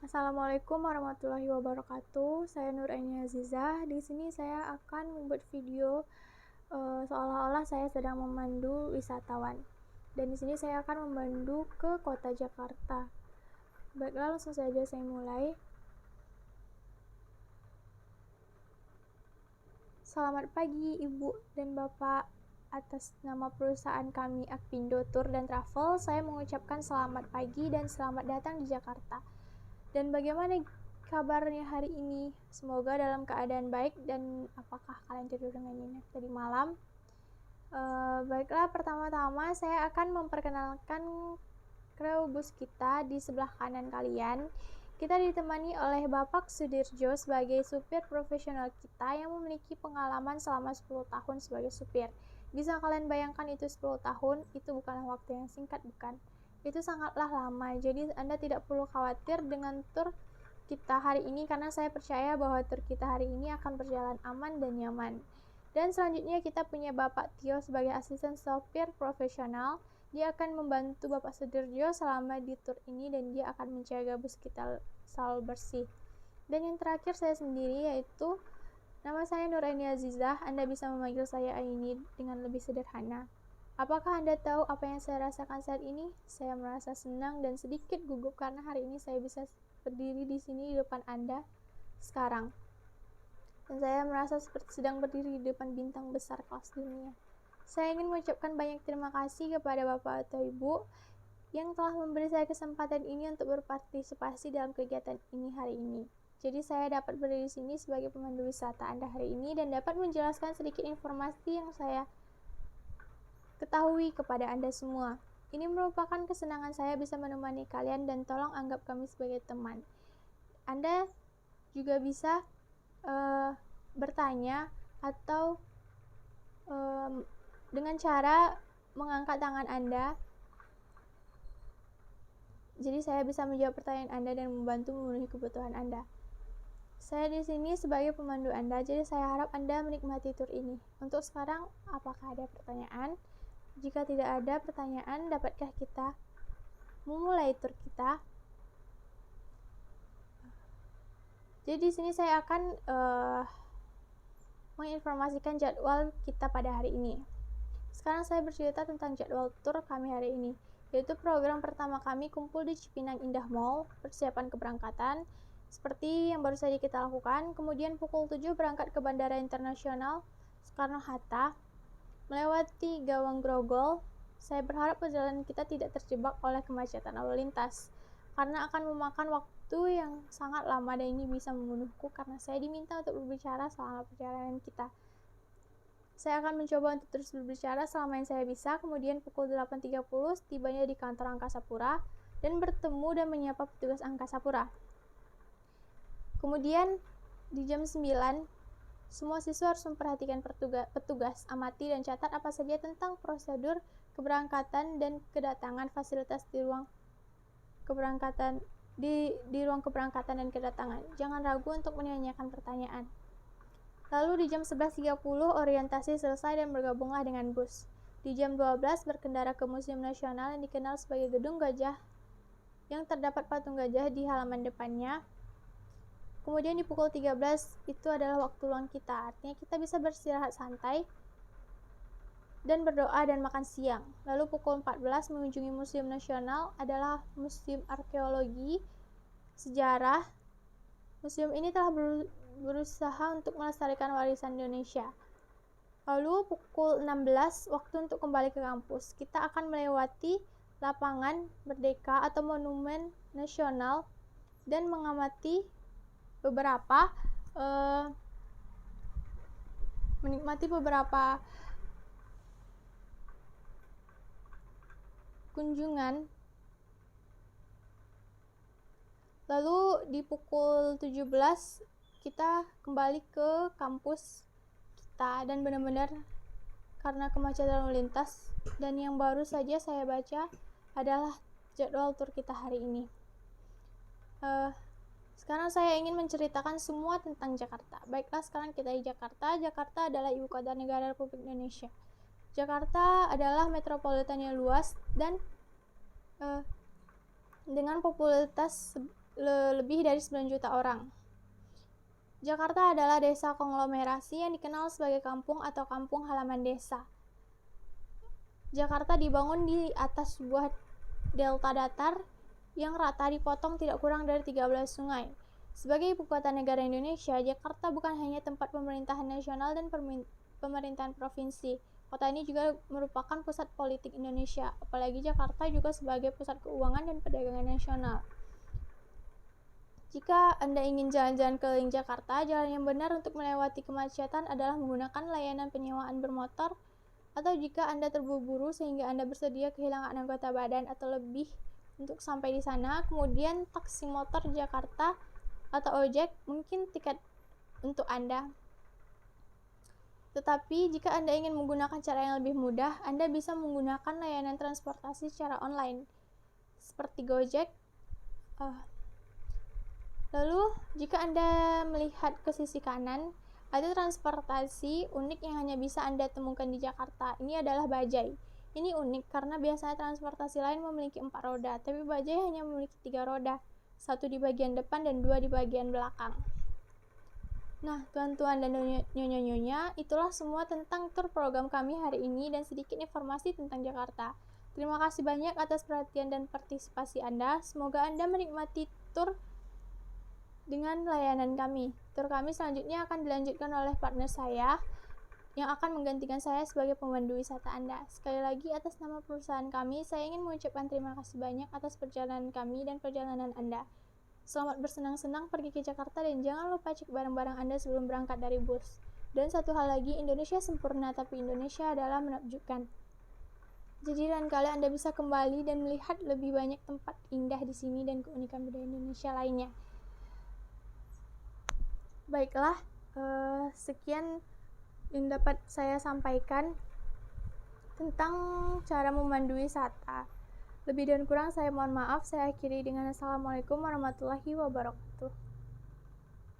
Assalamualaikum warahmatullahi wabarakatuh. Saya Nur Aini Azizah. Di sini saya akan membuat video seolah-olah saya sedang memandu wisatawan. Dan di sini saya akan memandu ke kota Jakarta. Baiklah, langsung saja saya mulai. Selamat pagi Ibu dan Bapak. Atas nama perusahaan kami Akpindo Tour dan Travel, saya mengucapkan selamat pagi dan selamat datang di Jakarta. Dan bagaimana kabarnya hari ini? Semoga dalam keadaan baik. Dan apakah kalian tidur dengan nyenyak tadi malam? Baiklah, pertama-tama saya akan memperkenalkan kru bus kita. Di sebelah kanan kalian kita ditemani oleh Bapak Sudirjo sebagai supir profesional kita yang memiliki pengalaman selama 10 tahun sebagai supir. Bisa kalian bayangkan itu 10 tahun, itu bukanlah waktu yang singkat, bukan? Itu sangatlah lama, jadi Anda tidak perlu khawatir dengan tur kita hari ini, karena saya percaya bahwa tur kita hari ini akan berjalan aman dan nyaman. Dan selanjutnya kita punya Bapak Tio sebagai asisten sopir profesional. Dia akan membantu Bapak Sudirjo selama di tur ini dan dia akan menjaga bus kita selalu bersih. Dan yang terakhir saya sendiri, yaitu nama saya Nur Aini Azizah. Anda bisa memanggil saya Aini dengan lebih sederhana. Apakah Anda tahu apa yang saya rasakan saat ini? Saya merasa senang dan sedikit gugup karena hari ini saya bisa berdiri di sini di depan Anda sekarang. Dan saya merasa seperti sedang berdiri di depan bintang besar kelas dunia. Saya ingin mengucapkan banyak terima kasih kepada Bapak atau Ibu yang telah memberi saya kesempatan ini untuk berpartisipasi dalam kegiatan ini hari ini. Jadi saya dapat berdiri di sini sebagai pemandu wisata Anda hari ini dan dapat menjelaskan sedikit informasi yang saya ketahui kepada Anda semua. Ini merupakan kesenangan saya bisa menemani kalian dan tolong anggap kami sebagai teman. Anda juga bisa bertanya atau dengan cara mengangkat tangan Anda. Jadi saya bisa menjawab pertanyaan Anda dan membantu memenuhi kebutuhan Anda. Saya di sini sebagai pemandu Anda, jadi saya harap Anda menikmati tur ini. Untuk sekarang, apakah ada pertanyaan? Jika tidak ada pertanyaan, dapatkah kita memulai tur kita? Jadi di sini saya akan menginformasikan jadwal kita pada hari ini. Sekarang saya bercerita tentang jadwal tur kami hari ini, yaitu program pertama kami kumpul di Cipinang Indah Mall, persiapan keberangkatan, seperti yang baru saja kita lakukan. Kemudian pukul 7 berangkat ke Bandara Internasional Soekarno-Hatta, melewati Gawang Grogol. Saya berharap perjalanan kita tidak terjebak oleh kemacetan lalu lintas, karena akan memakan waktu yang sangat lama dan ini bisa membunuhku karena saya diminta untuk berbicara selama perjalanan kita. Saya akan mencoba untuk terus berbicara selama yang saya bisa. Kemudian pukul 8.30 tibanya di kantor Angkasa Pura dan bertemu dan menyapa petugas Angkasa Pura. Kemudian di jam 9, semua siswa harus memperhatikan petugas, amati dan catat apa saja tentang prosedur keberangkatan dan kedatangan, fasilitas di ruang keberangkatan di ruang keberangkatan dan kedatangan. Jangan ragu untuk menanyakan pertanyaan. Lalu di jam 11.30 orientasi selesai dan bergabunglah dengan bus. Di jam 12 berkendara ke Museum Nasional yang dikenal sebagai Gedung Gajah yang terdapat patung gajah di halaman depannya. Kemudian di pukul 13 itu adalah waktu luang kita, artinya kita bisa beristirahat santai dan berdoa dan makan siang. Lalu pukul 14 mengunjungi Museum Nasional, adalah museum arkeologi, sejarah. Museum ini telah berusaha untuk melestarikan warisan Indonesia. Lalu pukul 16 waktu untuk kembali ke kampus. Kita akan melewati lapangan Merdeka atau Monumen Nasional dan mengamati menikmati beberapa kunjungan. Lalu di pukul 17 kita kembali ke kampus kita dan benar-benar karena kemacetan lalu lintas. Dan yang baru saja saya baca adalah jadwal tur kita hari ini. Sekarang saya ingin menceritakan semua tentang Jakarta. Baiklah, sekarang kita di Jakarta. Jakarta adalah ibu kota negara Republik Indonesia. Jakarta adalah metropolitan yang luas dan dengan popularitas lebih dari 9 juta orang. Jakarta adalah desa konglomerasi yang dikenal sebagai kampung atau kampung halaman desa. Jakarta dibangun di atas sebuah delta datar yang rata dipotong tidak kurang dari 13 sungai. Sebagai ibu kota negara Indonesia, Jakarta bukan hanya tempat pemerintahan nasional dan pemerintahan provinsi. Kota ini juga merupakan pusat politik Indonesia, apalagi Jakarta juga sebagai pusat keuangan dan perdagangan nasional. Jika Anda ingin jalan-jalan keliling Jakarta, jalan yang benar untuk melewati kemacetan adalah menggunakan layanan penyewaan bermotor, atau jika Anda terburu-buru sehingga Anda bersedia kehilangan anggota badan atau lebih untuk sampai di sana, kemudian taksi motor Jakarta atau ojek mungkin tiket untuk Anda. Tetapi jika Anda ingin menggunakan cara yang lebih mudah, Anda bisa menggunakan layanan transportasi secara online seperti Gojek. Lalu, jika Anda melihat ke sisi kanan, ada transportasi unik yang hanya bisa Anda temukan di Jakarta. Ini adalah bajai. Ini unik karena biasanya transportasi lain memiliki 4 roda, tapi bajai hanya memiliki 3 roda, 1 di bagian depan dan 2 di bagian belakang. Nah, tuan-tuan dan nyonya-nyonya, itulah semua tentang tur program kami hari ini dan sedikit informasi tentang Jakarta. Terima kasih banyak atas perhatian dan partisipasi Anda. Semoga Anda menikmati tur dengan layanan kami. Tur kami selanjutnya akan dilanjutkan oleh partner saya yang akan menggantikan saya sebagai pemandu wisata Anda. Sekali lagi atas nama perusahaan kami, saya ingin mengucapkan terima kasih banyak atas perjalanan kami dan perjalanan Anda. Selamat bersenang-senang pergi ke Jakarta dan jangan lupa cek barang-barang Anda sebelum berangkat dari bus. Dan satu hal lagi, Indonesia sempurna tapi Indonesia adalah menakjubkan. Jadi lain kali Anda bisa kembali dan melihat lebih banyak tempat indah di sini dan keunikan budaya Indonesia lainnya. Baiklah, sekian yang dapat saya sampaikan tentang cara memandu wisata. Lebih dan kurang saya mohon maaf. Saya akhiri dengan Assalamualaikum warahmatullahi wabarakatuh.